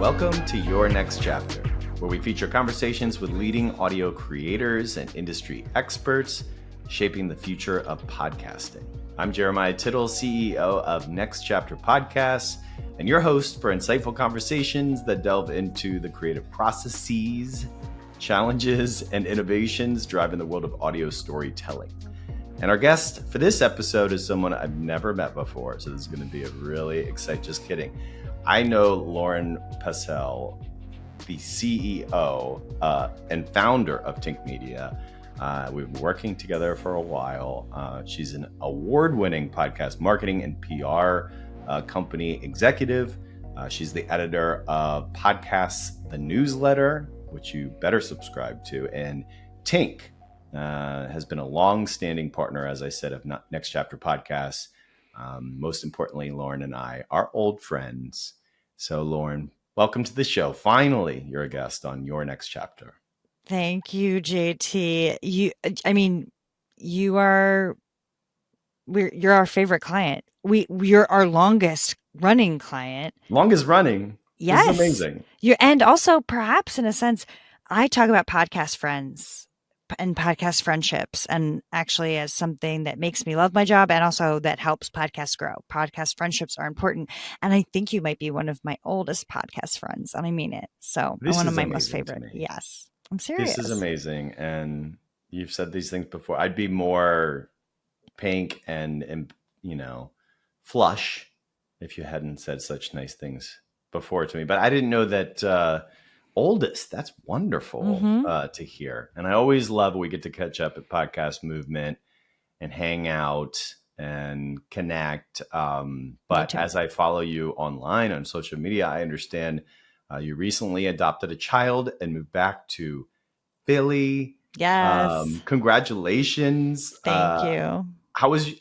Welcome to Your Next Chapter, where we feature conversations with leading audio creators and industry experts shaping the future of podcasting. I'm Jeremiah Tittle, CEO of Next Chapter Podcasts, and your host for insightful conversations that delve into the creative processes, challenges, and innovations driving the world of audio storytelling. And our guest for this episode is someone I've never met before, so this is going to be a really exciting, just kidding. I know Lauren Passell, the CEO and founder of Tink Media. We've been working together for a while. She's an award-winning podcast marketing and PR company executive. She's the editor of Podcasts, the newsletter, which you better subscribe to. And Tink has been a long-standing partner, as I said, of Next Chapter Podcasts. Most importantly, Lauren and I are old friends. So Lauren, welcome to the show. Finally, you're a guest on Your Next Chapter. Thank you, JT. You're our favorite client. You're our longest running client. Longest running? Yes. This is amazing. And also perhaps in a sense, I talk about podcast friends and podcast friendships, and actually as something that makes me love my job and also that helps podcasts grow. Podcast friendships are important. And I think you might be one of my oldest podcast friends, and I mean it. So one of my most favorite. Yes, I'm serious. This is amazing. And you've said these things before. I'd be more pink and flush if you hadn't said such nice things before to me. But I didn't know that oldest. That's wonderful to hear. And I always love when we get to catch up at Podcast Movement and hang out and connect. But as I follow you online on social media, I understand you recently adopted a child and moved back to Philly. Yes. Congratulations. Thank you. How was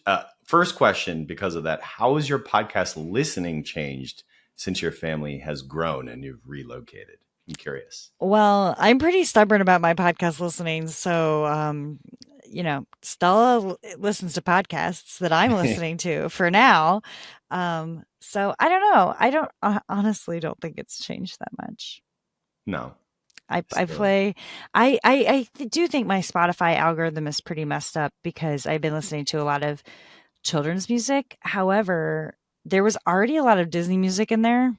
first question because of that? How has your podcast listening changed since your family has grown and you've relocated? I'm curious. Well, I'm pretty stubborn about my podcast listening. So, Stella listens to podcasts that I'm listening to for now. So I don't know. I honestly don't think it's changed that much. No. I do think my Spotify algorithm is pretty messed up because I've been listening to a lot of children's music. However, there was already a lot of Disney music in there.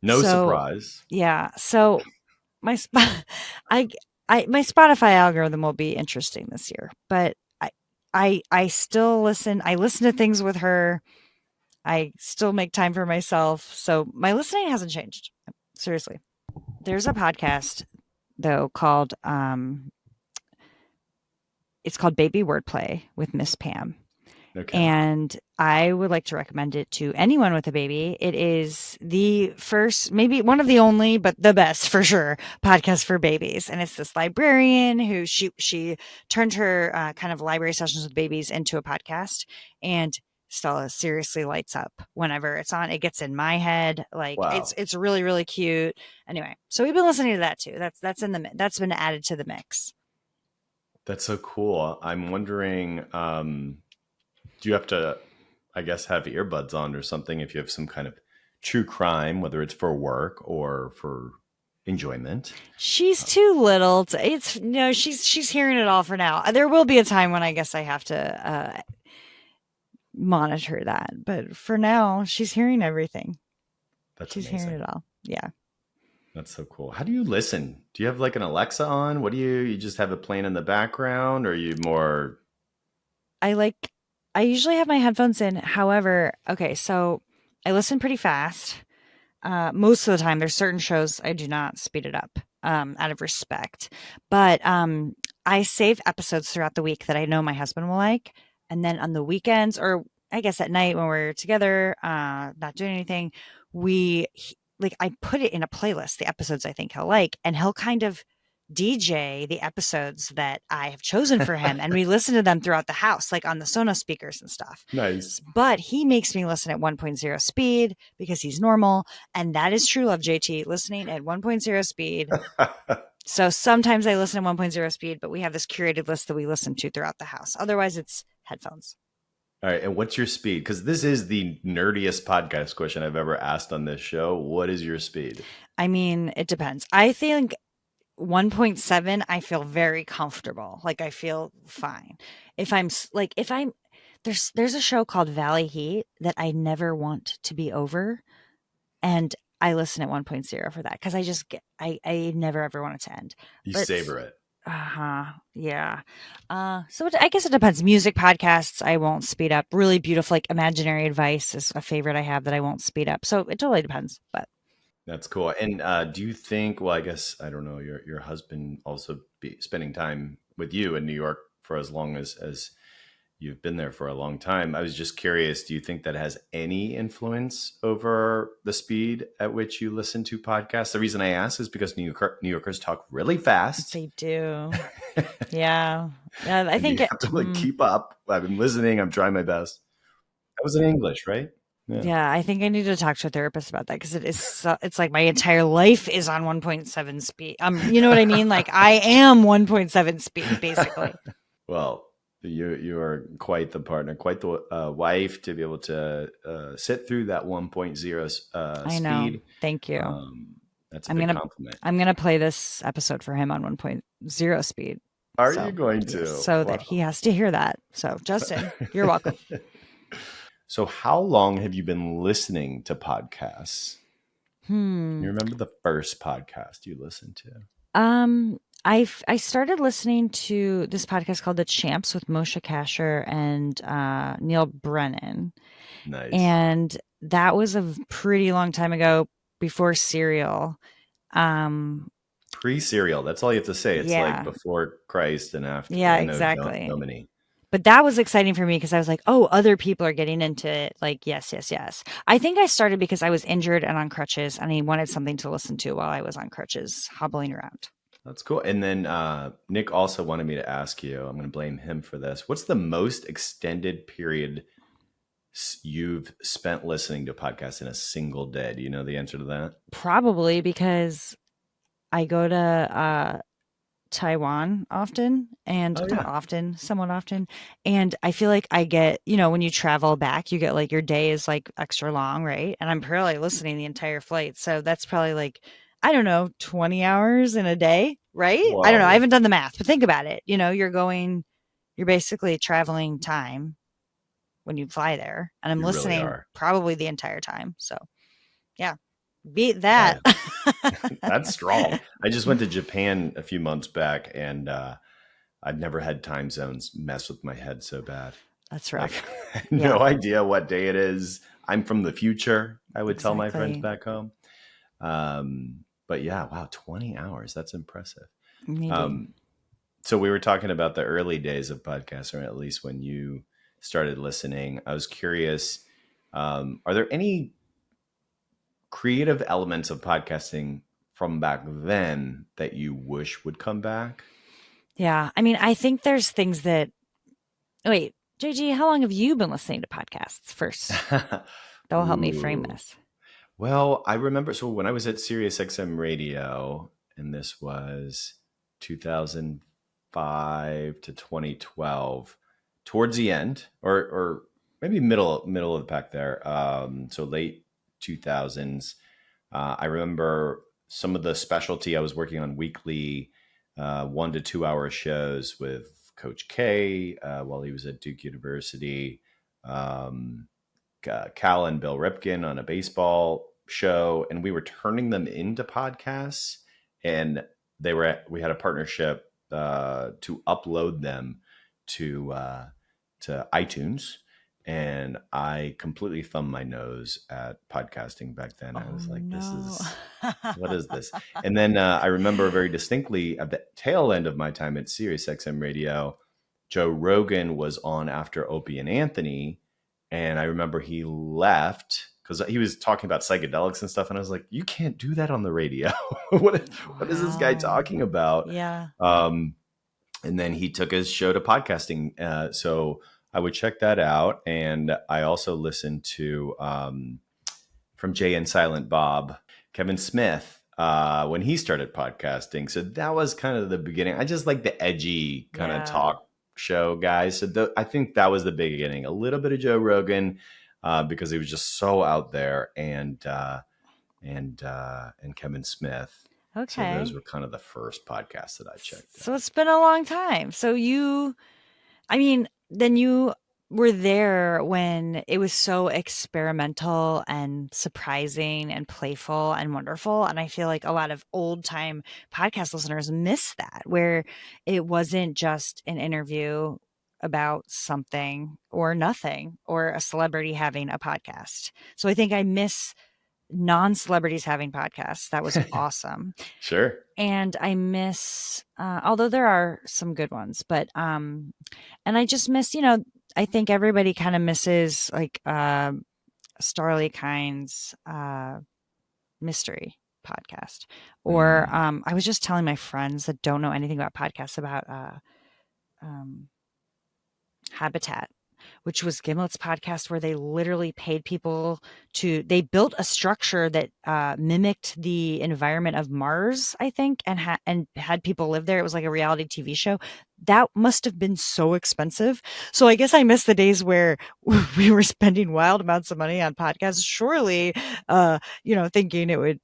No surprise. Yeah. So my Spotify algorithm will be interesting this year, but I still listen. I listen to things with her. I still make time for myself. So my listening hasn't changed. Seriously. There's a podcast though called it's called Baby Wordplay with Miss Pam. Okay. And I would like to recommend it to anyone with a baby. It is the first, maybe one of the only, but the best for sure, podcast for babies. And it's this librarian who she turned her kind of library sessions with babies into a podcast. And Stella seriously lights up whenever it's on. It gets in my head. Like wow. It's really, really cute. Anyway, so we've been listening to that too. That's been added to the mix. That's so cool. I'm wondering, do you have to, I guess, have earbuds on or something if you have some kind of true crime, whether it's for work or for enjoyment? She's too little. She's hearing it all for now. There will be a time when I guess I have to monitor that. But for now, she's hearing everything. She's amazing. Hearing it all. Yeah. That's so cool. How do you listen? Do you have like an Alexa on? What do you just have it playing in the background, or are you more? I usually have my headphones in. However, okay, so I listen pretty fast. Most of the time, there's certain shows I do not speed it up out of respect. But I save episodes throughout the week that I know my husband will like. And then on the weekends, or I guess at night when we're together, not doing anything, I put it in a playlist, the episodes I think he'll like, and he'll kind of DJ the episodes that I have chosen for him. And we listen to them throughout the house, like on the Sonos speakers and stuff. Nice. But he makes me listen at 1.0 speed because he's normal. And that is true love, JT, listening at 1.0 speed. So sometimes I listen at 1.0 speed, but we have this curated list that we listen to throughout the house. Otherwise, it's headphones. All right. And what's your speed? Because this is the nerdiest podcast question I've ever asked on this show. What is your speed? I mean, it depends. I think 1.7, I feel very comfortable. Like I feel fine. If I'm there's a show called Valley Heat that I never want to be over, and I listen at 1.0 for that because I never ever want it to end. You But savor it. uh-huh, yeah. I guess it depends. Music podcasts, I won't speed up. Really beautiful, like Imaginary Advice is a favorite I have that I won't speed up. So it totally depends. But That's cool. And do you think, well, I guess, I don't know, your husband also be spending time with you in New York for as long as you've been there for a long time. I was just curious, do you think that has any influence over the speed at which you listen to podcasts? The reason I ask is because New Yorkers talk really fast. they do. Yeah. I And you think have to like keep up. I've been listening. I'm trying my best. That was in English, right? Yeah. yeah, I think I need to talk to a therapist about that because it's like my entire life is on 1.7 speed. You know what I mean? Like I am 1.7 speed basically. Well, you are quite the partner, quite the wife to be able to sit through that 1.0 I know. speed. Thank you. That's a I'm big gonna compliment. I'm gonna play this episode for him on 1.0 speed. Are you So going yes, to? so that he Wow. has to hear that. So Justin, you're welcome. So, how long have you been listening to podcasts? Can you remember the first podcast you listened to? I started listening to this podcast called The Champs with Moshe Kasher and Neil Brennan. Nice. And that was a pretty long time ago before Serial. Um, Pre-serial. That's all you have to say. It's like yeah. before Christ and after. Yeah, And no exactly. Domini. But that was exciting for me because I was like, "Oh, other people are getting into it." Like, yes, yes, yes. I think I started because I was injured and on crutches, and he wanted something to listen to while I was on crutches, hobbling around. That's cool. And then Nick also wanted me to ask you, I'm going to blame him for this. What's the most extended period you've spent listening to podcasts in a single day? Do you know the answer to that? Probably because I go to Taiwan often and Oh, not yeah. often, somewhat often. And I feel like I get, when you travel back, you get like your day is like extra long, right? And I'm probably listening the entire flight. So that's probably like, I don't know, 20 hours in a day, right? I don't know. I Whoa. haven't done the math, but think about it. You're basically traveling time when you fly there. And I'm You really listening are. probably the entire time. So yeah, beat that. That's strong. I just went to Japan a few months back and I've never had time zones mess with my head so bad. That's Like, rough. I have Yeah, no idea what day it is. I'm from the future, I would tell my friends exactly. back home. But yeah, wow, 20 hours. That's impressive. Maybe. Um, so we were talking about the early days of podcasts, or at least when you started listening. I was curious, are there any creative elements of podcasting from back then that you wish would come back? Yeah. I mean, I think there's things that wait, JG, how long have you been listening to podcasts first? That will help me frame Ooh. this. Well, I remember, so when I was at Sirius XM Radio, and this was 2005 to 2012, towards the end, or maybe middle of the pack there, so late 2000s. I remember some of the specialty. I was working on weekly 1 to 2 hour shows with Coach K while he was at Duke University. Um, Cal and Bill Ripken on a baseball show, and we were turning them into podcasts. And we had a partnership to upload them to iTunes. And I completely thumbed my nose at podcasting back then. I Oh was like, no. what is this? And then I remember very distinctly at the tail end of my time at Sirius XM Radio, Joe Rogan was on after Opie and Anthony. And I remember he left because he was talking about psychedelics and stuff. And I was like, you can't do that on the radio. What is this guy Wow. talking about? Yeah. And then he took his show to podcasting. So I would check that out. And I also listened to from Jay and Silent Bob, Kevin Smith, when he started podcasting. So that was kind of the beginning. I just like the edgy kind of Yeah. talk show guys. So I think that was the beginning. A little bit of Joe Rogan because he was just so out there, and Kevin Smith. So those Okay. were kind of the first podcasts that I checked So out. it's been a long time. So I mean, then you were there when it was so experimental and surprising and playful and wonderful. And I feel like a lot of old time podcast listeners miss that, where it wasn't just an interview about something or nothing or a celebrity having a podcast. So I think I miss non-celebrities having podcasts. That was awesome. Sure. And I miss, although there are some good ones, but and I just miss, I think everybody kind of misses like Starley Kind's mystery podcast. Or Mm. I was just telling my friends that don't know anything about podcasts about um, Habitat, which was Gimlet's podcast, where they literally paid people they built a structure that mimicked the environment of Mars, I think, and had people live there. It was like a reality TV show. That must have been so expensive. So I guess I miss the days where we were spending wild amounts of money on podcasts, surely, thinking it would,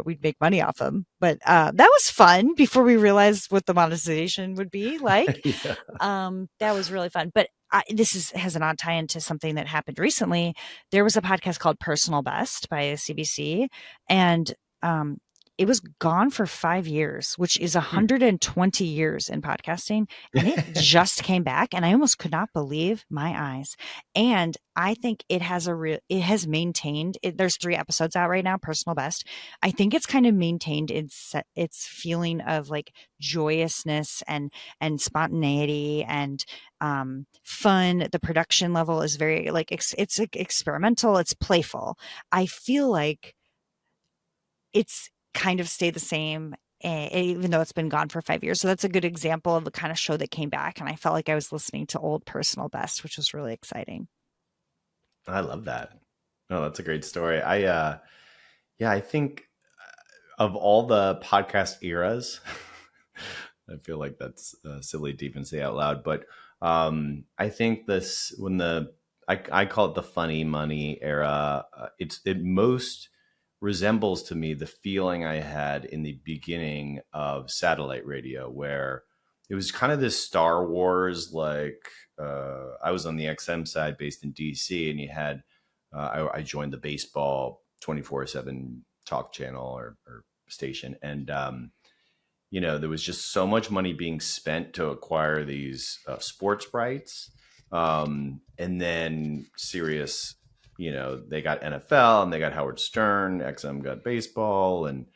we'd make money off them. But that was fun before we realized what the monetization would be like. Yeah. That was really fun. But has an odd tie into something that happened recently. There was a podcast called Personal Best by CBC, and um, it was gone for 5 years, which is Hmm. 120 years in podcasting. And it just came back, and I almost could not believe my eyes. And I think it has maintained it. There's 3 episodes out right now, Personal Best. I think it's kind of maintained its feeling of like joyousness and spontaneity and fun. The production level is very like it's like, experimental. It's playful. I feel like it's kind of stayed the same, even though it's been gone for 5 years. So that's a good example of the kind of show that came back, and I felt like I was listening to old Personal Best, which was really exciting. I love that. Oh, that's a great story. Yeah, I think of all the podcast eras, I feel like that's silly to even say out loud, but I think I call it the funny money era. It most resembles to me the feeling I had in the beginning of satellite radio, where it was kind of this Star Wars like. I was on the XM side, based in DC, and you had I joined the baseball 24/7 talk channel or station, and there was just so much money being spent to acquire these sports rights. And then Sirius, they got NFL and they got Howard Stern, XM got baseball and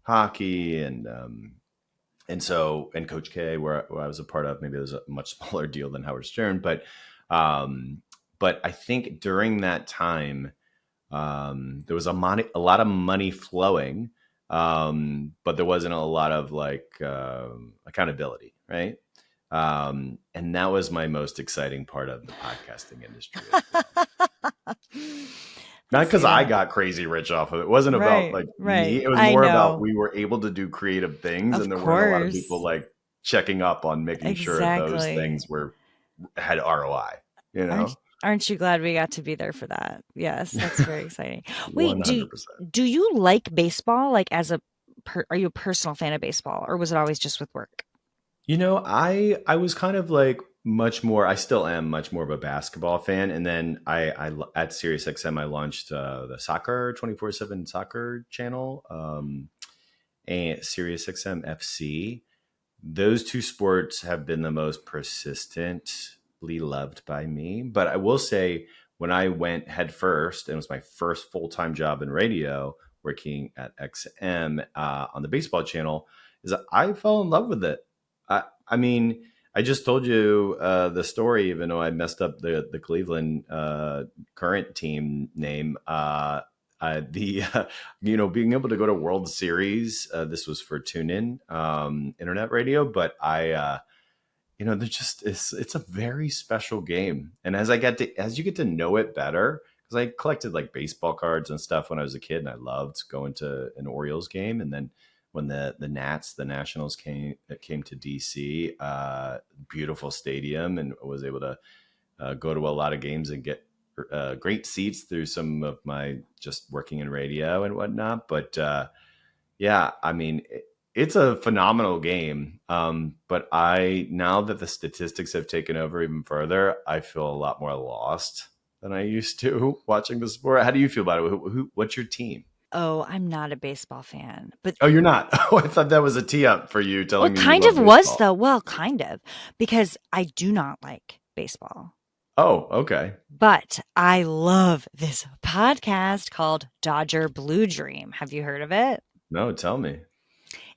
hockey, and Coach K, where I was a part of. Maybe it was a much smaller deal than Howard Stern, but I think during that time there was a lot of money flowing, but there wasn't a lot of accountability, right? And that was my most exciting part of the podcasting industry as well. I Not because see I that. got crazy rich off of it. It wasn't about Right, like me. right. It was I more about know. we were able to do creative things, Of and there weren't a lot of people course. like checking up on making sure those Exactly. things had ROI. You Aren't know, aren't you glad we got to be there for that? Yes, that's very exciting. Wait, 100%. do you like baseball? Like are you a personal fan of baseball, or was it always just with work? I was kind of like much more. I still am much more of a basketball fan, and then I at SiriusXM I launched the soccer 24/7 soccer channel, and SiriusXM FC. Those two sports have been the most persistently loved by me. But I will say, when I went head first, and it was my first full time job in radio, working at XM on the baseball channel, is that I fell in love with it. I mean, I just told you the story, even though I messed up the Cleveland current team name. The being able to go to World Series. This was for TuneIn internet radio, but they're just it's a very special game. And as you get to know it better, because I collected like baseball cards and stuff when I was a kid, and I loved going to an Orioles game, and then when the Nats, the Nationals came to DC. Beautiful stadium, and was able to go to a lot of games and get great seats through some of my just working in radio and whatnot. But yeah, I mean, it's a phenomenal game. But now that the statistics have taken over even further, I feel a lot more lost than I used to watching the sport. How do you feel about it? What's your team? Oh, I'm not a baseball fan, but Oh, you're not. Oh, I thought that was a tee up for you well, telling me you kind love of was baseball. though. Well, kind of, because I do not like baseball. Oh, okay. But I love this podcast called Dodger Blue Dream. Have you heard of it? No, tell me.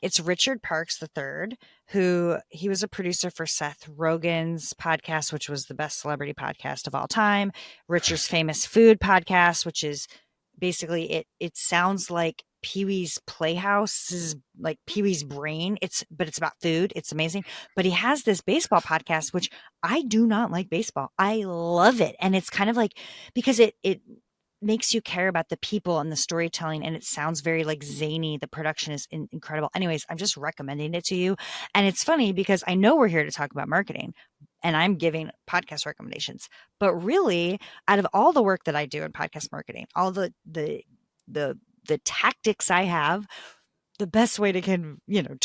It's Richard Parks III, who he was a producer for Seth Rogen's podcast, which was the best celebrity podcast of all time. Richard's Famous Food podcast, which is basically it sounds like Pee-wee's Playhouse is like Pee-wee's brain. But it's about food. It's amazing. But he has this baseball podcast, which I do not like baseball. I love it. And it's kind of like because it makes you care about the people and the storytelling, and it sounds very like zany. The production is incredible. Anyways, I'm just recommending it to you. And it's funny because I know we're here to talk about marketing and I'm giving podcast recommendations, but really out of all the work that I do in podcast marketing, all the tactics I have, the best way to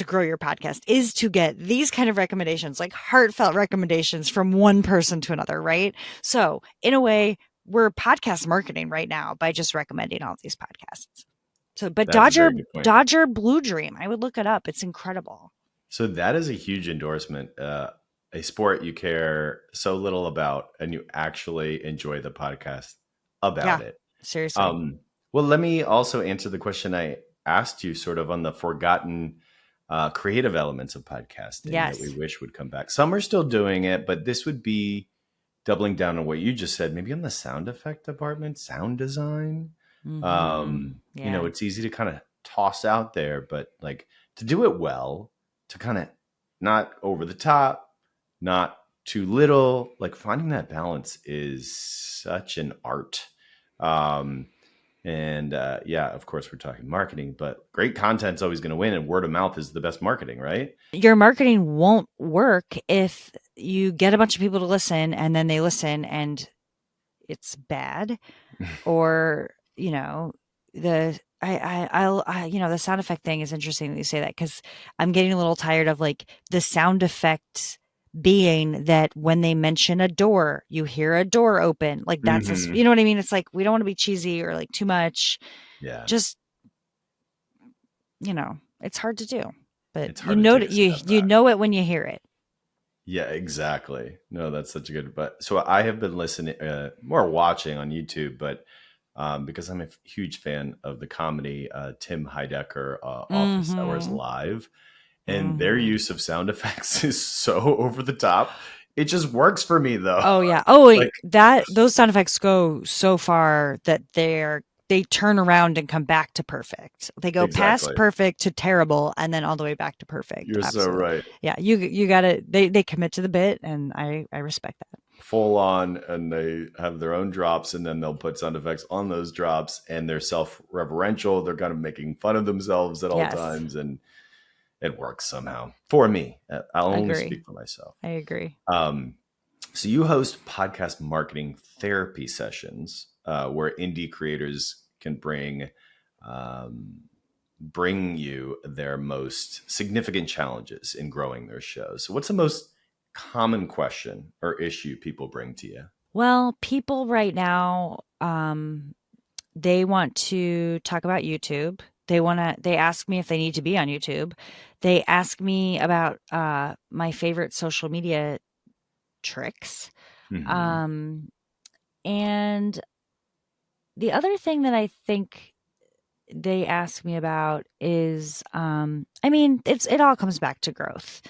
grow your podcast is to get these kind of recommendations, like heartfelt recommendations from one person to another, right? So in a way, we're podcast marketing right now by just recommending all of these podcasts. So, but That's a very good point. Dodger Blue Dream, I would look it up. It's incredible. So that is a huge endorsement. A sport you care so little about, and you actually enjoy the podcast about Yeah, it. seriously. Well, let me also answer the question I asked you, sort of on the forgotten creative elements of podcasting that we Yes. wish would come back. Some are still doing it, but this would be doubling down on what you just said, maybe on the sound effect department, sound design. Yeah. It's easy to kind of toss out there, but like to do it well, to kind of not over the top, not too little, like finding that balance is such an art. Yeah, of course, we're talking marketing, but great content's always going to win, and word of mouth is the best marketing, right? Your marketing won't work if you get a bunch of people to listen and then they listen and it's bad, or the the sound effect thing is interesting that you say that, because I'm getting a little tired of like the sound effects being that when they mention a door, you hear a door open. Like that's Hmm. you know what I mean? It's like we don't want to be cheesy or like too much. Yeah, Just it's hard to do, but it's hard to take a step you back. know it when you hear it. Yeah, exactly. No, that's such a good. But so I have been listening, more watching on YouTube, but because I'm a huge fan of the comedy Tim Heidecker Office Hours Mm-hmm. Live, and their Mm-hmm. use of sound effects is so over the top. It just works for me though. Oh yeah. Oh Like wait, that those sound effects go so far that they turn around and come back to perfect. They go past exactly, perfect to terrible and then all the way back to perfect. you're so Absolutely. right. Yeah, you got to they commit to the bit, and I respect that. Full on, and they have their own drops, and then they'll put sound effects on those drops, and they're self-referential. They're kind of making fun of themselves at all Yes. times, and it works somehow for me. I'll only Agree. speak for myself. I agree. Um, so you host podcast marketing therapy sessions where indie creators can bring you their most significant challenges in growing their shows. So what's the most common question or issue people bring to you? Well, people right now they want to talk about YouTube. They ask me if they need to be on YouTube. They ask me about my favorite social media tricks. Hmm. Um, and the other thing that I think they ask me about is, I mean, it all comes back to growth.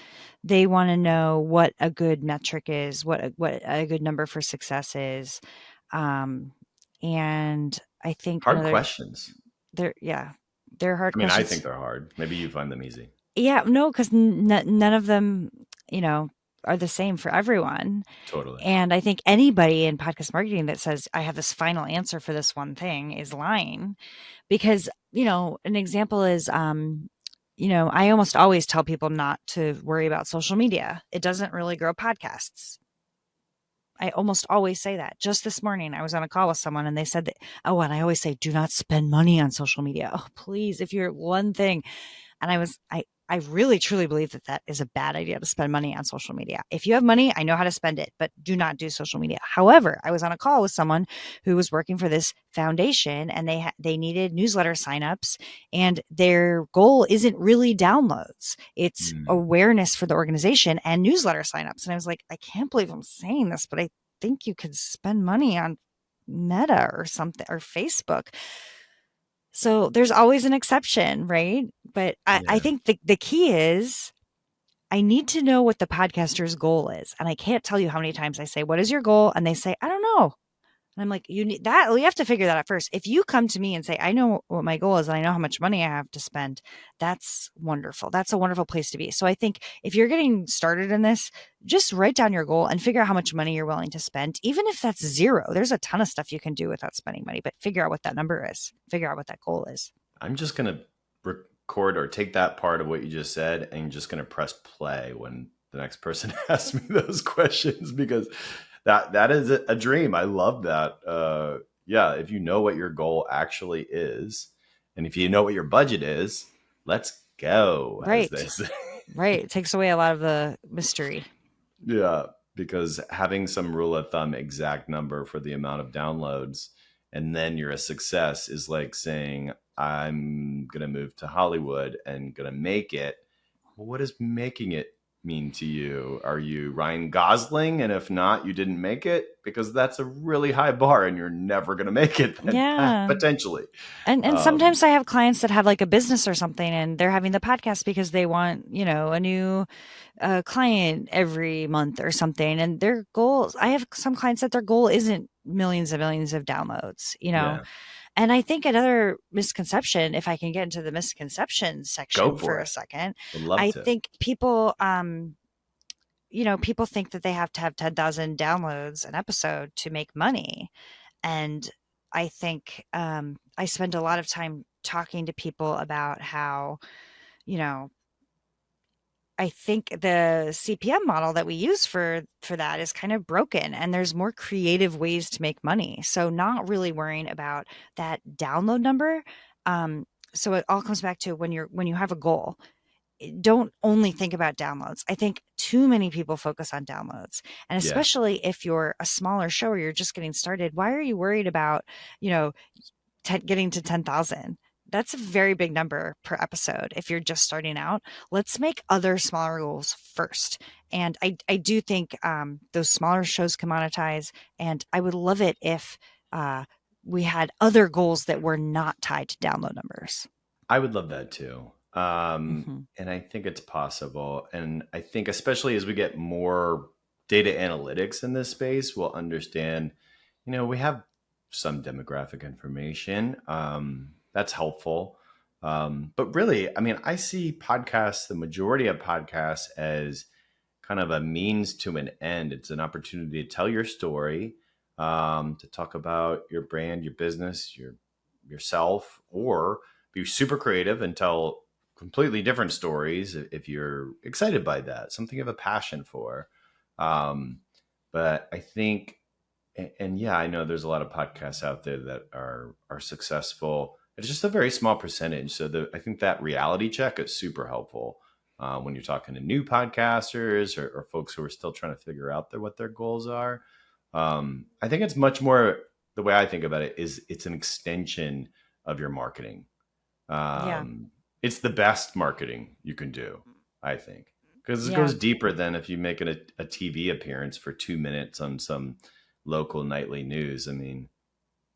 They want to know what a good metric is, what a good number for success is. Um, and I think Hard another, questions. yeah, they're hard I mean, I think questions. they're hard. Maybe you find them easy. Yeah, no, because none of them, are the same for everyone. Totally. And I think anybody in podcast marketing that says, I have this final answer for this one thing is lying, because, an example is, I almost always tell people not to worry about social media. It doesn't really grow podcasts. I almost always say that. Just this morning, I was on a call with someone and they said that, oh, and I always say, do not spend money on social media. Oh, please, if you're one thing. And I really truly believe that that is a bad idea to spend money on social media. If you have money, I know how to spend it, but do not do social media. However, I was on a call with someone who was working for this foundation and they needed newsletter signups, and their goal isn't really downloads. It's awareness for the organization and newsletter signups. And I was like, I can't believe I'm saying this, but I think you could spend money on Meta or something, or Facebook. So there's always an exception, right? But I Yeah. think the key is I need to know what the podcaster's goal is. And I can't tell you how many times I say, what is your goal? And they say, I don't know. And I'm like, you need that. Well, you have to figure that out first. If you come to me and say, I know what my goal is and I know how much money I have to spend, that's wonderful. That's a wonderful place to be. So I think if you're getting started in this, just write down your goal and figure out how much money you're willing to spend. Even if that's zero, there's a ton of stuff you can do without spending money, but figure out what that number is, figure out what that goal is. I'm just going to record or take that part of what you just said and just going to press play when the next person asks me those questions, because that is a dream. I love that. Yeah, if you know what your goal actually is, and if you know what your budget is, let's go, as Right. they say. Right. It takes away a lot of the mystery. Yeah, because having some rule of thumb, exact number for the amount of downloads, and then you're a success is like saying, I'm going to move to Hollywood and going to make it. Well, what does making it mean to you? Are you Ryan Gosling? And if not, you didn't make it, because that's a really high bar and you're never going to make it then, Yeah. potentially. And sometimes I have clients that have like a business or something and they're having the podcast because they want, a new client every month or something. And their goals, I have some clients that their goal isn't millions and millions of downloads. Yeah, And I think another misconception, if I can get into the misconception go section for for a it. second, Would love I to. think people think that they have to have 10,000 downloads an episode to make money. And I think I spend a lot of time talking to people about how, you know, I think the CPM model that we use for that is kind of broken, and there's more creative ways to make money. So not really worrying about that download number. Um, so it all comes back to when you have a goal, don't only think about downloads. I think too many people focus on downloads. And Yeah. especially if you're a smaller show or you're just getting started, why are you worried about, you know, getting to 10,000? That's a very big number per episode. If you're just starting out, let's make other smaller goals first. And I do think those smaller shows can monetize. And I would love it if we had other goals that were not tied to download numbers. I would love that too. Hmm. And I think it's possible. And I think, especially as we get more data analytics in this space, we'll understand, we have some demographic information. That's helpful. But really, I mean, I see podcasts, the majority of podcasts, as kind of a means to an end. It's an opportunity to tell your story, to talk about your brand, your business, yourself, or be super creative and tell completely different stories if you're excited by that, something you have a passion for. Um, but I think, and yeah, I know there's a lot of podcasts out there that are successful. It's just a very small percentage. So I think that reality check is super helpful when you're talking to new podcasters or folks who are still trying to figure out what their goals are. I think it's much more, the way I think about it is it's an extension of your marketing. Yeah. It's the best marketing you can do, I think, because it Yeah. goes deeper than if you make a TV appearance for 2 minutes on some local nightly news. I mean,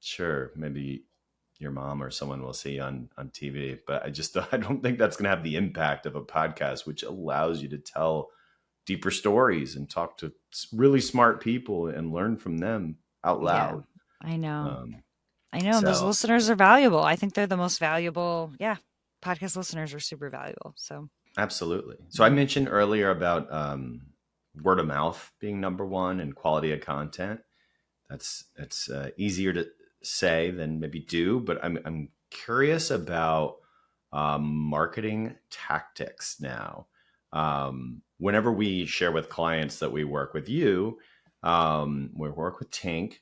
sure, maybe your mom or someone will see on TV, but I don't think that's going to have the impact of a podcast, which allows you to tell deeper stories and talk to really smart people and learn from them out Yeah. loud. I know. Um, I know. And those so listeners are valuable. I think they're the most valuable. Yeah. Podcast listeners are super valuable. So, absolutely. So I yeah. mentioned earlier about word of mouth being number one and quality of content. That's easier to say than maybe do, but I'm curious about marketing tactics now. Whenever we share with clients that we work with you, we work with Tink,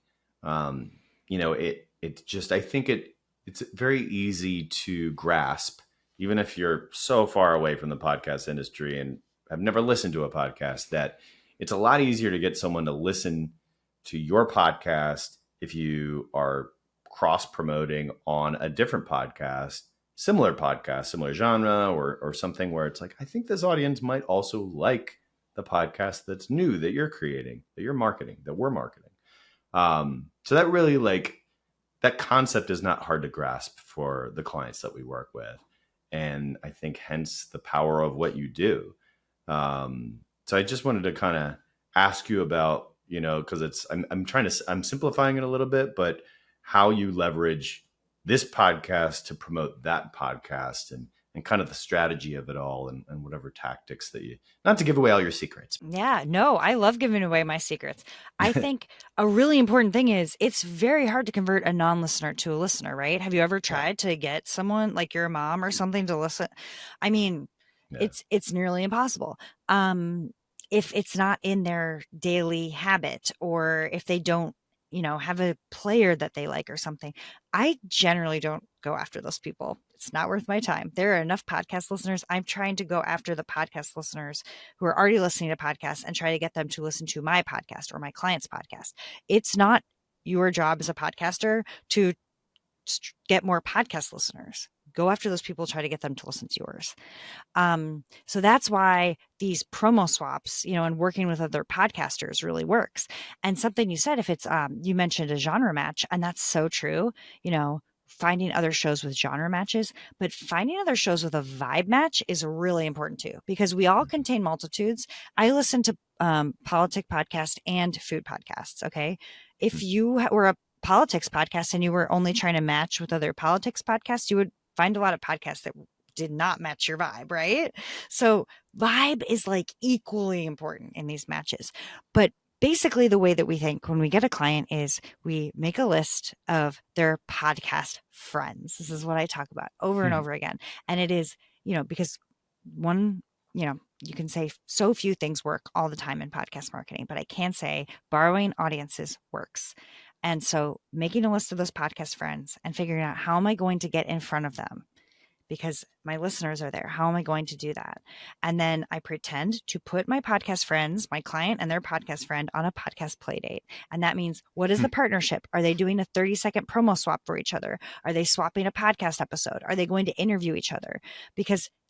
it just, I think it's very easy to grasp, even if you're so far away from the podcast industry and have never listened to a podcast, that it's a lot easier to get someone to listen to your podcast if you are cross promoting on a different podcast, similar genre, or something where it's like, I think this audience might also like the podcast that's new that you're creating, that you're marketing, that we're marketing. So that really, like, that concept is not hard to grasp for the clients that we work with. And I think hence the power of what you do. So I just wanted to kind of ask you about, because I'm simplifying it a little bit, but how you leverage this podcast to promote that podcast, and kind of the strategy of it all, and whatever tactics that you, not to give away all your secrets. Yeah, no, I love giving away my secrets. I think a really important thing is it's very hard to convert a non-listener to a listener, right? Have you ever Yeah. tried to get someone like your mom or something to listen? I mean, Yeah. it's nearly impossible. If it's not in their daily habit, or if they don't, have a player that they like or something, I generally don't go after those people. It's not worth my time. There are enough podcast listeners. I'm trying to go after the podcast listeners who are already listening to podcasts and try to get them to listen to my podcast or my client's podcast. It's not your job as a podcaster to get more podcast listeners. Go after those people, try to get them to listen to yours. So that's why these promo swaps, and working with other podcasters really works. And something you said, if it's, you mentioned a genre match, and that's so true, finding other shows with genre matches, but finding other shows with a vibe match is really important too, because we all contain multitudes. I listen to politic podcasts and food podcasts. Okay. If you were a politics podcast and you were only trying to match with other politics podcasts, you would find a lot of podcasts that did not match your vibe, right? So vibe is like equally important in these matches. But basically the way that we think when we get a client is we make a list of their podcast friends. This is what I talk about over and over again. And it is, because one, you can say so few things work all the time in podcast marketing, but I can say borrowing audiences works. And so making a list of those podcast friends and figuring out, how am I going to get in front of them? Because my listeners are there. How am I going to do that? And then I pretend to put my podcast friends, my client and their podcast friend, on a podcast play date. And that means, what is the partnership? Are they doing a 30-second promo swap for each other? Are they swapping a podcast episode? Are they going to interview each other?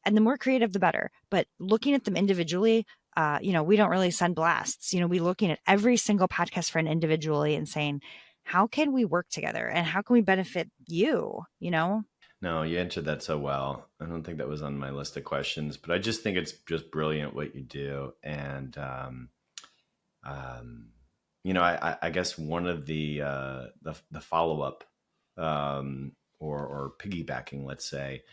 And the more creative, the better. But looking at them individually, we don't really send blasts. We looking at every single podcast friend individually and saying, how can we work together and how can we benefit you? No, you answered that so well. I don't think that was on my list of questions, but I just think it's just brilliant what you do. And, I guess one of the follow-up, or piggybacking, let's say,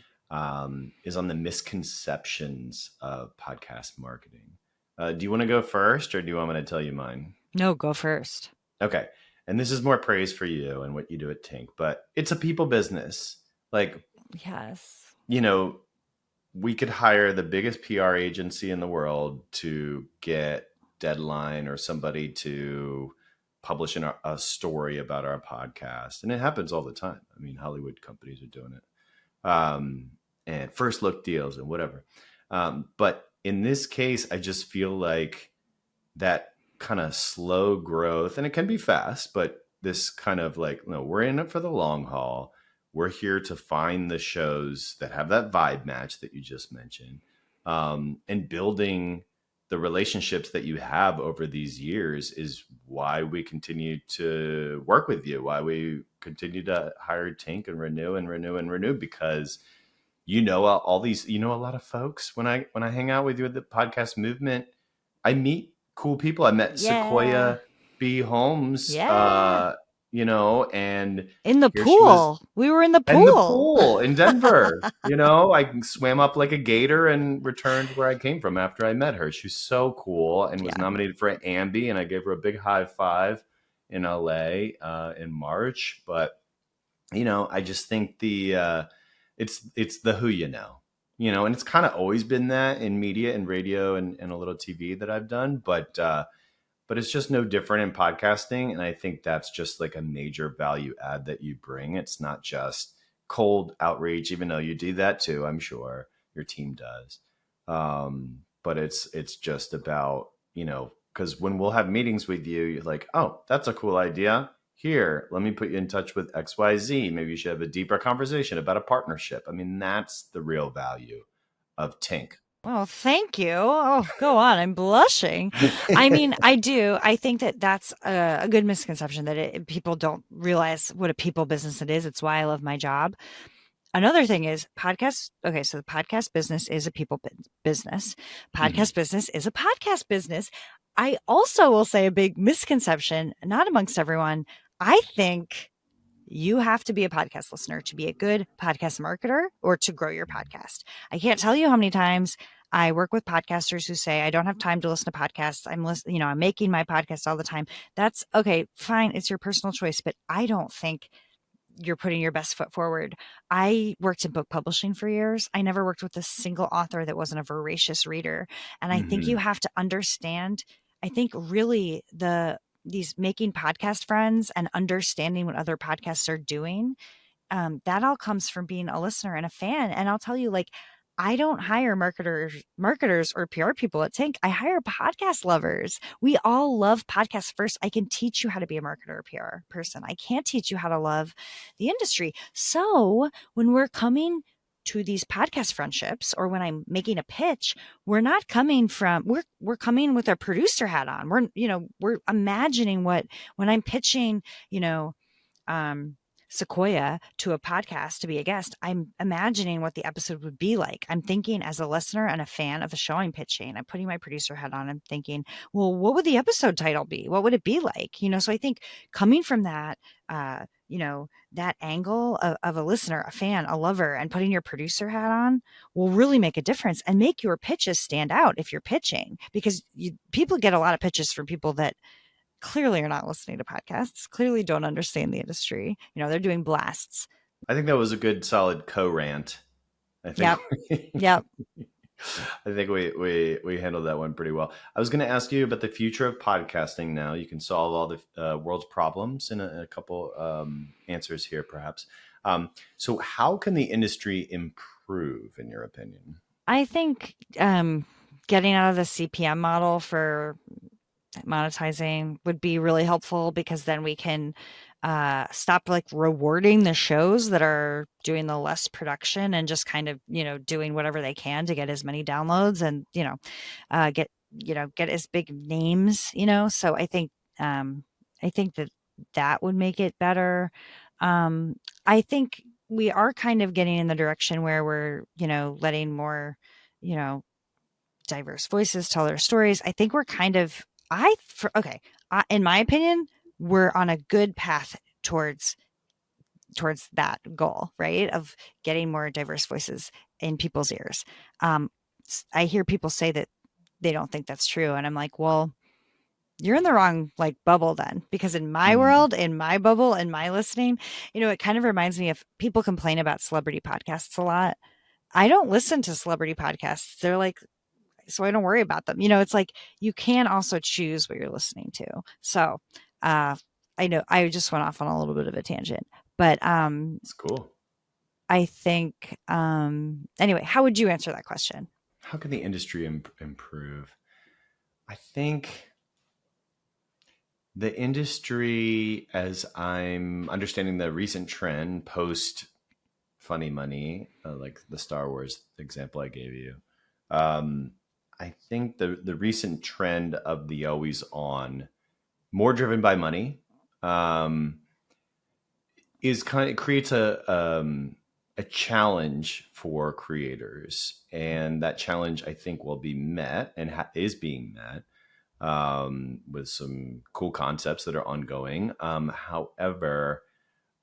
is on the misconceptions of podcast marketing. Do you want to go first, or do you want me to tell you mine? No, go first. Okay. And this is more praise for you and what you do at Tink, but it's a people business. Like, yes, we could hire the biggest PR agency in the world to get Deadline or somebody to publish a story about our podcast. And it happens all the time. I mean, Hollywood companies are doing it. And first look deals and whatever. But in this case, I just feel like that kind of slow growth, and it can be fast, but this kind of like, no, we're in it for the long haul. We're here to find the shows that have that vibe match that you just mentioned, and building the relationships that you have over these years is why we continue to work with you, why we continue to hire Tink and renew, because all these, a lot of folks. When I hang out with you at the podcast movement, I meet cool people. I met Sequoia B. Holmes, and in the here she was pool. We were in the in the pool. pool in Denver. I swam up like a gator and returned where I came from after I met her. She's so cool and was nominated for an Ambie, and I gave her a big high five in LA in March. But I just think it's the who and it's kind of always been that in media and radio and a little TV that I've done, but it's just no different in podcasting. And I think that's just like a major value add that you bring. It's not just cold outreach, even though you do that too, I'm sure your team does. But it's just about, because when we'll have meetings with you, you're like, oh, that's a cool idea. Here, let me put you in touch with XYZ. Maybe you should have a deeper conversation about a partnership. I mean, that's the real value of Tink. Well, thank you. Oh, go on. I'm blushing. I mean, I do. I think that that's a good misconception that people don't realize what a people business it is. It's why I love my job. Another thing is podcasts. Okay, so the podcast business is a people business. Podcast business is a podcast business. I also will say a big misconception, not amongst everyone. I think you have to be a podcast listener to be a good podcast marketer or to grow your podcast. I can't tell you how many times I work with podcasters who say, I don't have time to listen to podcasts. I'm making my podcast all the time. That's okay. Fine. It's your personal choice, but I don't think you're putting your best foot forward. I worked in book publishing for years. I never worked with a single author that wasn't a voracious reader. And I think you have to understand, I think really these making podcast friends and understanding what other podcasts are doing, that all comes from being a listener and a fan. And I'll tell you, like, I don't hire marketers or PR people at Tink. I hire podcast lovers. We all love podcasts first. I can teach you how to be a marketer or PR person. I can't teach you how to love the industry. So when we're coming to these podcast friendships or when I'm making a pitch, we're not coming from, we're coming with a producer hat on. We're imagining when I'm pitching, Sequoia to a podcast to be a guest, I'm imagining what the episode would be like. I'm thinking as a listener and a fan of the show I'm pitching, I'm putting my producer hat on. I'm thinking, well, what would the episode title be? What would it be like? So I think coming from that, that angle of a listener, a fan, a lover, and putting your producer hat on will really make a difference and make your pitches stand out if you're pitching, because people get a lot of pitches from people that clearly are not listening to podcasts, clearly don't understand the industry. They're doing blasts. I think that was a good, solid co-rant. I think. Yep. I think we handled that one pretty well. I was going to ask you about the future of podcasting. Now you can solve all the world's problems in a couple answers here, perhaps. So how can the industry improve, in your opinion? I think getting out of the CPM model for monetizing would be really helpful, because then we can stop like rewarding the shows that are doing the less production and just kind of doing whatever they can to get as many downloads and get as big names. So I think that would make it better. I think we are kind of getting in the direction where we're letting more diverse voices tell their stories. I think we're kind of in my opinion, we're on a good path towards that goal, right? Of getting more diverse voices in people's ears. I hear people say that they don't think that's true. And I'm like, well, you're in the wrong bubble then, because in my world, in my bubble, in my listening, it kind of reminds me of people complain about celebrity podcasts a lot. I don't listen to celebrity podcasts. They're like, so I don't worry about them. It's like you can also choose what you're listening to. So I know I just went off on a little bit of a tangent, but it's cool. I think anyway, how would you answer that question? How can the industry improve? I think the industry, as I'm understanding the recent trend post Funny Money, like the Star Wars example I gave you, I think the recent trend of the always on, more driven by money, is it creates a challenge for creators, and that challenge I think will be met and is being met with some cool concepts that are ongoing. However,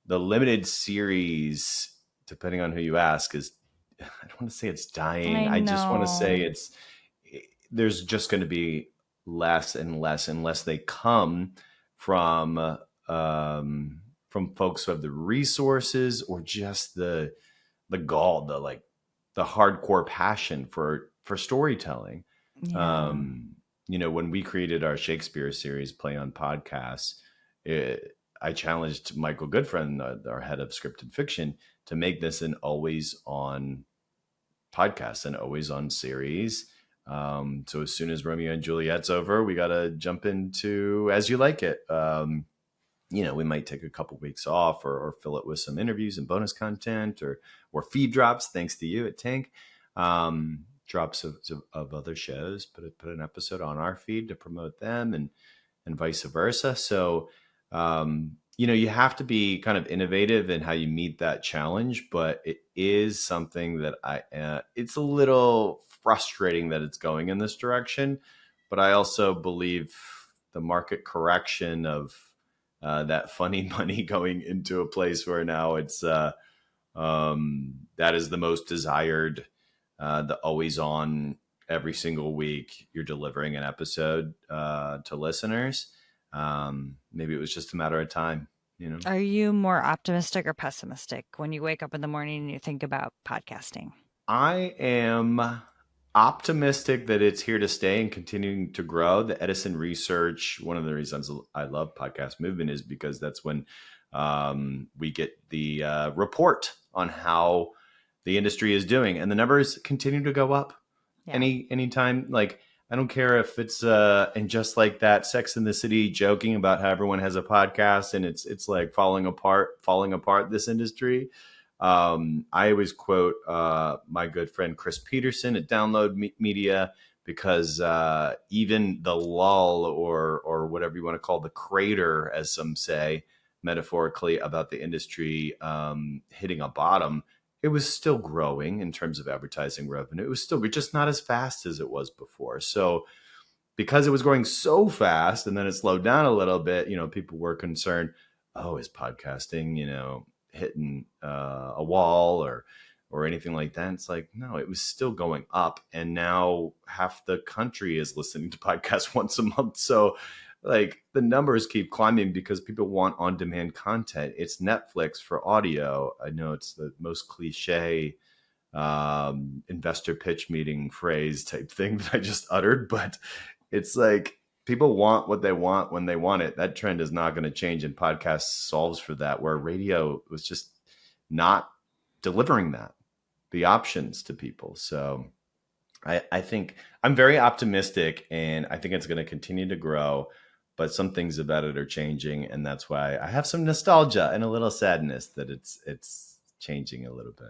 the limited series, depending on who you ask, I don't want to say it's dying. I just want to say there's just going to be less and less unless they come from folks who have the resources or just the the gall, the hardcore passion for storytelling. Yeah. When we created our Shakespeare series, Play on Podcasts, I challenged Michael Goodfriend, our head of scripted fiction, to make this an always on podcast, an always on series. So as soon as Romeo and Juliet's over, we got to jump into As You Like It. We might take a couple weeks off or fill it with some interviews and bonus content or feed drops, thanks to you at Tink. Drops of other shows, put an episode on our feed to promote them and vice versa. So, you have to be kind of innovative in how you meet that challenge, but it is something that it's a little frustrating that it's going in this direction. But I also believe the market correction of that funny money going into a place where now it's that is the most desired, the always on every single week you're delivering an episode to listeners. Maybe it was just a matter of time. Are you more optimistic or pessimistic when you wake up in the morning and you think about podcasting? I am optimistic that it's here to stay and continuing to grow. The Edison research, one of the reasons I love Podcast Movement is because that's when we get the report on how the industry is doing, and the numbers continue to go up. Yeah. Anytime, like, I don't care if it's and just like that Sex in the City joking about how everyone has a podcast and it's like falling apart this industry. I always quote my good friend Chris Peterson at Download Media, because even the lull or whatever you want to call the crater, as some say metaphorically, about the industry hitting a bottom, it was still growing in terms of advertising revenue. It was still just not as fast as it was before. So because it was growing so fast and then it slowed down a little bit, people were concerned, oh, is podcasting, hitting a wall or anything like that? It's like, no, it was still going up. And now half the country is listening to podcasts once a month. So like the numbers keep climbing because people want on-demand content. It's Netflix for audio. I know it's the most cliche investor pitch meeting phrase type thing that I just uttered, but it's like people want what they want when they want it. That trend is not going to change, and podcast solves for that, where radio was just not delivering the options to people. So I think I'm very optimistic, and I think it's going to continue to grow, but some things about it are changing, and that's why I have some nostalgia and a little sadness that it's changing a little bit,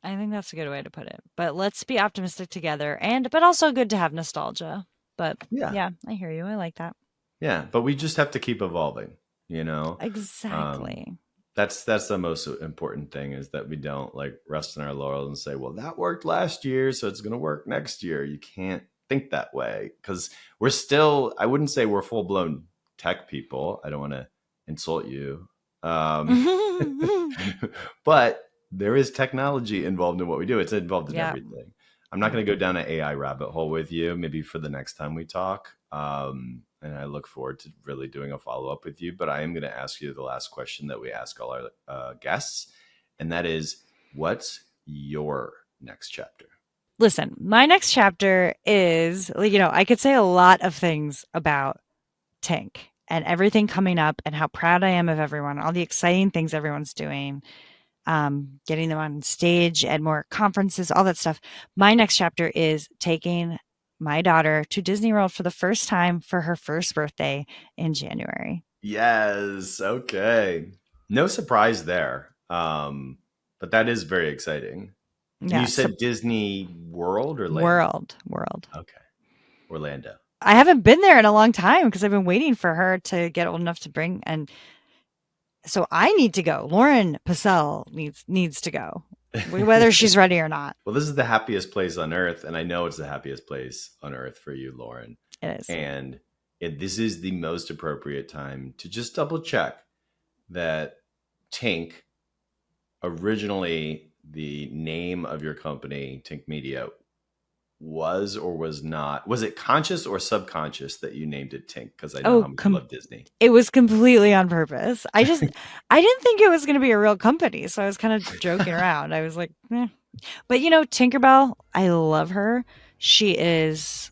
I think that's a good way to put it. But let's be optimistic together, but also good to have nostalgia. But yeah, I hear you. I like that. Yeah, but we just have to keep evolving, Exactly. That's the most important thing, is that we don't like rest in our laurels and say, well, that worked last year, so it's going to work next year. You can't think that way, because we're still, I wouldn't say we're full blown tech people. I don't want to insult you. But there is technology involved in what we do. It's involved in everything. I'm not going to go down an AI rabbit hole with you, maybe for the next time we talk. And I look forward to really doing a follow-up with you. But I am going to ask you the last question that we ask all our guests. And that is, what's your next chapter? Listen, my next chapter is, I could say a lot of things about Tink and everything coming up and how proud I am of everyone, all the exciting things everyone's doing, getting them on stage at more conferences, all that stuff. My next chapter is taking my daughter to Disney World for the first time for her first birthday in January. Yes. Okay. No surprise there. But that is very exciting. Yeah, you said Disney World or Land? World. Okay. Orlando. I haven't been there in a long time because I've been waiting for her to get old enough to bring, and so I need to go. Lauren Passell needs to go, whether she's ready or not. Well, this is the happiest place on earth, and I know it's the happiest place on earth for you, Lauren. It is. And this is the most appropriate time to just double check that Tink, originally the name of your company, Tink Media, was or was not? Was it conscious or subconscious that you named it Tink? Because I know how much you love Disney. It was completely on purpose. I didn't think it was going to be a real company, so I was kind of joking around. I was like, eh. But Tinkerbell, I love her. She is,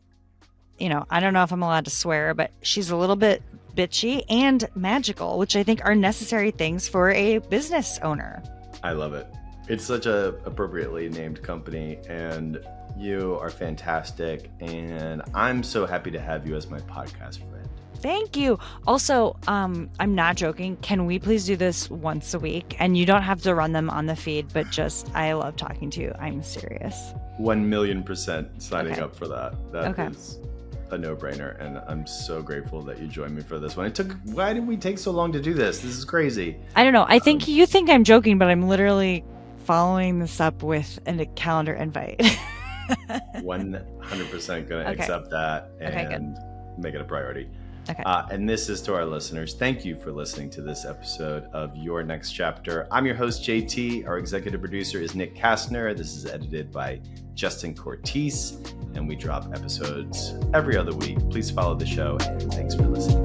I don't know if I'm allowed to swear, but she's a little bit bitchy and magical, which I think are necessary things for a business owner. I love it. It's such a appropriately named company, and you are fantastic. And I'm so happy to have you as my podcast friend. Thank you. Also, I'm not joking. Can we please do this once a week? And you don't have to run them on the feed, but I love talking to you. I'm serious. 1,000,000% signing up for that. That Okay. is a no-brainer, and I'm so grateful that you joined me for this one. Why did we take so long to do this? This is crazy. I don't know. I think you think I'm joking, but I'm literally following this up with a calendar invite. 100% going to accept that and make it a priority. Okay. And this is to our listeners. Thank you for listening to this episode of Your Next Chapter. I'm your host, JT. Our executive producer is Nick Kastner. This is edited by Justin Cortese, and we drop episodes every other week. Please follow the show, and thanks for listening.